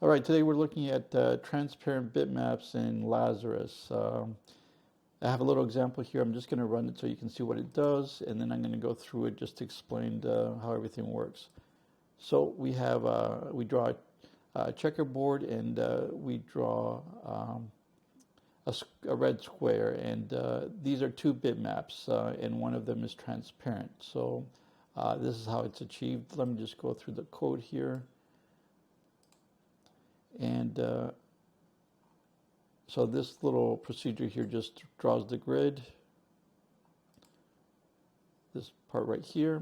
All right, today we're looking at transparent bitmaps in Lazarus. I have a little example here. I'm just going to run it so you can see what it does, and then I'm going to go through it just to explain how everything works. So we have we draw a checkerboard, and we draw a red square, and these are two bitmaps, and one of them is transparent. So this is how it's achieved. Let me just go through the code here. And so this little procedure here just draws the grid, this part right here.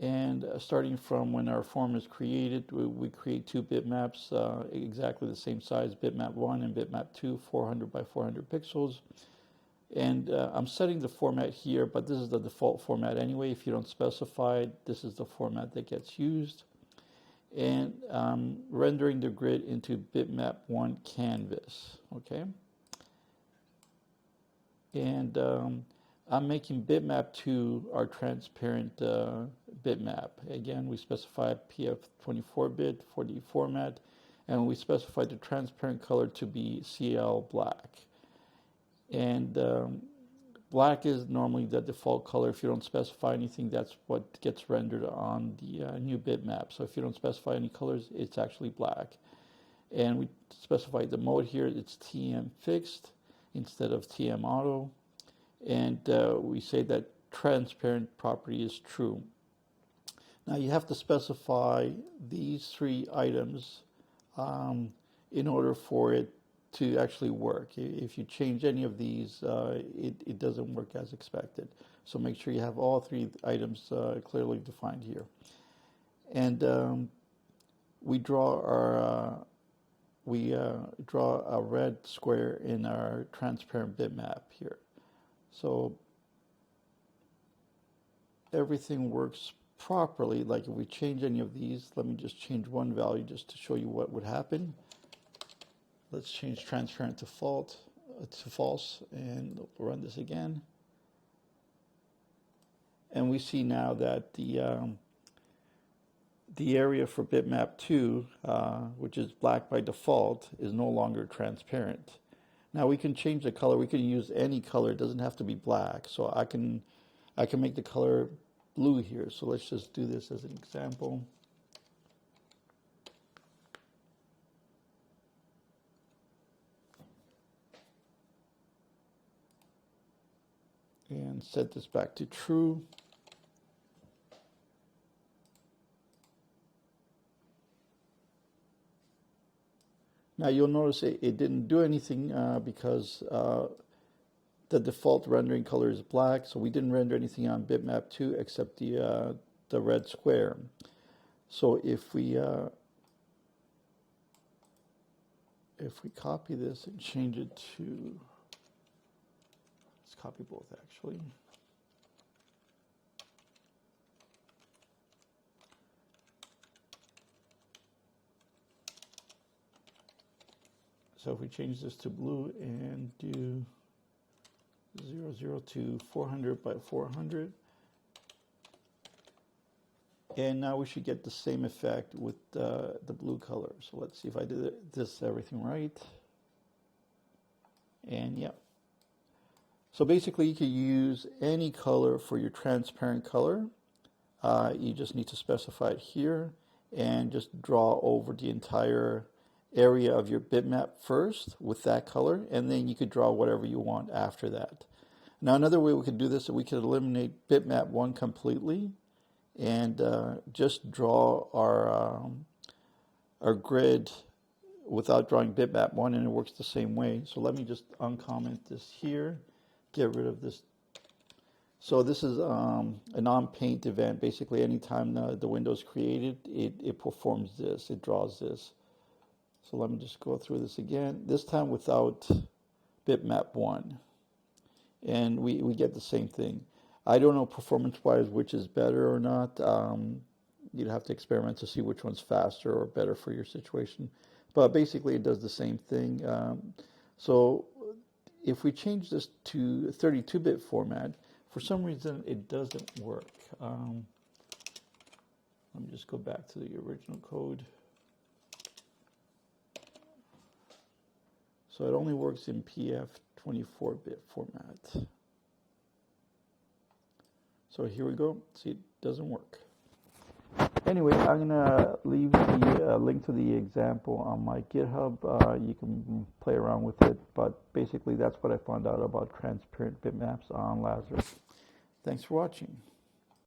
And starting from when our form is created, we create two bitmaps, exactly the same size, bitmap 1 and bitmap 2, 400 by 400 pixels. And I'm setting the format here, but this is the default format anyway. If you don't specify it, this is the format that gets used. And rendering the grid into bitmap 1 canvas, okay? And I'm making bitmap 2 our transparent bitmap. Again, we specify PF24-bit for the format, and we specify the transparent color to be CL black. And black is normally the default color. If you don't specify anything, that's what gets rendered on the new bitmap. So if you don't specify any colors, it's actually black. And we specify the mode here. It's TM fixed instead of TM auto. And we say that transparent property is true. Now you have to specify these three items in order for it to actually work. If you change any of these, it doesn't work as expected. So make sure you have all three items clearly defined here. And we draw our draw a red square in our transparent bitmap here. So everything works properly. Like if we change any of these, let me just change one value just to show you what would happen. Let's change transparent to false, and run this again. And we see now that the area for bitmap 2, which is black by default, is no longer transparent. Now we can change the color. We can use any color. It doesn't have to be black. So I can make the color blue here. So let's just do this as an example. And set this back to true. Now you'll notice it didn't do anything because the default rendering color is black, so we didn't render anything on bitmap 2 except the red square. So if we copy this and change it to, let's copy both actually. So if we change this to blue and do 00 to 400 by 400, and now we should get the same effect with the blue color. So let's see if I did everything right. And yeah. So basically you can use any color for your transparent color. You just need to specify it here and just draw over the entire area of your bitmap first with that color, and then you could draw whatever you want after that. Now another way we could do this is we could eliminate bitmap 1 completely and just draw our grid without drawing bitmap 1, and it works the same way. So let me just uncomment this here, get rid of this. So this is a non-paint event. Basically anytime the window is created, it performs this, it draws this. So let me just go through this again, this time without bitmap 1. And we get the same thing. I don't know performance-wise which is better or not. You'd have to experiment to see which one's faster or better for your situation. But basically it does the same thing. So if we change this to 32-bit format, for some reason it doesn't work. Let me just go back to the original code. So it only works in PF 24-bit format. So here we go. See, it doesn't work. Anyway, I'm going to leave the link to the example on my GitHub. You can play around with it, but basically that's what I found out about transparent bitmaps on Lazarus. Thanks for watching.